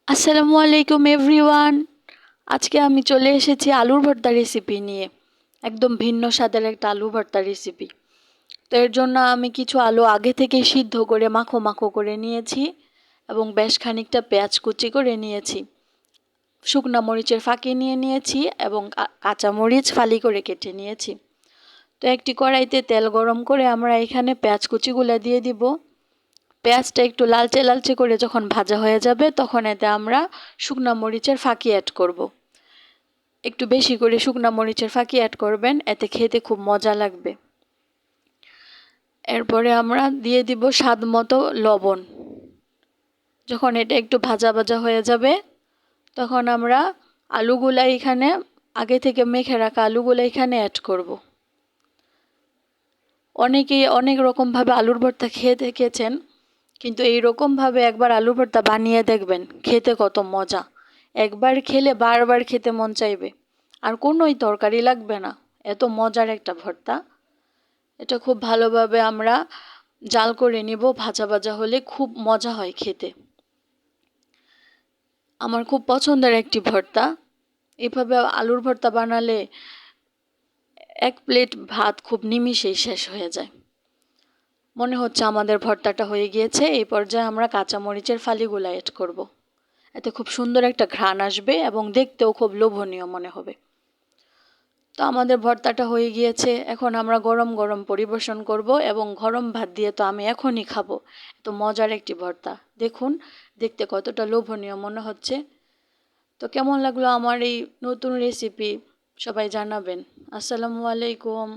আসসালামু আলাইকুম এভরিওয়ান। আজকে আমি চলে এসেছি আলুর ভর্তা রেসিপি নিয়ে। একদম ভিন্ন স্বাদের একটা আলু ভর্তা রেসিপি। তো এর জন্য আমি কিছু আলু আগে থেকে সিদ্ধ করে মাখো মাখো করে নিয়েছি এবং বেশ খানিকটা পেঁয়াজ কুচি করে নিয়েছি। শুকনা মরিচের ফাঁকি নিয়ে নিয়েছি এবং কাঁচা মরিচ ফালি করে কেটে নিয়েছি। তো একটি কড়াইতে তেল গরম করে আমরা এখানে পেঁয়াজ কুচিগুলো দিয়ে দিব। পেঁয়াজটা একটু লালচে লালচে করে যখন ভাজা হয়ে যাবে তখন এতে আমরা শুকনা মরিচের ফাঁকি অ্যাড করব। একটু বেশি করে শুকনা মরিচের ফাঁকি অ্যাড করবেন, এতে খেতে খুব মজা লাগবে। এরপরে আমরা দিয়ে দিব স্বাদ মতো লবণ। যখন এটা একটু ভাজা ভাজা হয়ে যাবে তখন আমরা আলুগুলা এখানে আগে থেকে মেখে রাখা আলুগুলা এখানে অ্যাড করব। অনেকেই অনেক রকমভাবে আলুর ভর্তা খেয়ে দেখেছেন, কিন্তু এই রকমভাবে একবার আলু ভর্তা বানিয়ে দেখবেন, খেতে কত মজা। একবার খেলে বারবার খেতে মন চাইবে, আর কোনোই তরকারি লাগবে না। এত মজার একটা ভর্তা। এটা খুব ভালোভাবে আমরা জাল করে নিব, ভাজা ভাজা হলে খুব মজা হয় খেতে। আমার খুব পছন্দের একটি ভর্তা। এভাবে আলুর ভর্তা বানালে এক প্লেট ভাত খুব নিমিষেই শেষ হয়ে যায়। মনে হচ্ছে আমাদের ভর্তাটা হয়ে গিয়েছে। এই পর্যায়ে আমরা কাঁচামরিচের ফালিগুলো অ্যাড করব। এতে খুব সুন্দর একটা ঘ্রাণ আসবে এবং দেখতেও খুব লোভনীয় মনে হবে। তো আমাদের ভর্তাটা হয়ে গিয়েছে। এখন আমরা গরম গরম পরিবেশন করব এবং গরম ভাত দিয়ে তো আমি এখনই খাবো। এত মজার একটি ভর্তা, দেখুন দেখতে কতটা লোভনীয় মনে হচ্ছে। তো কেমন লাগলো আমার এই নতুন রেসিপি সবাই জানাবেন। আসসালামু আলাইকুম।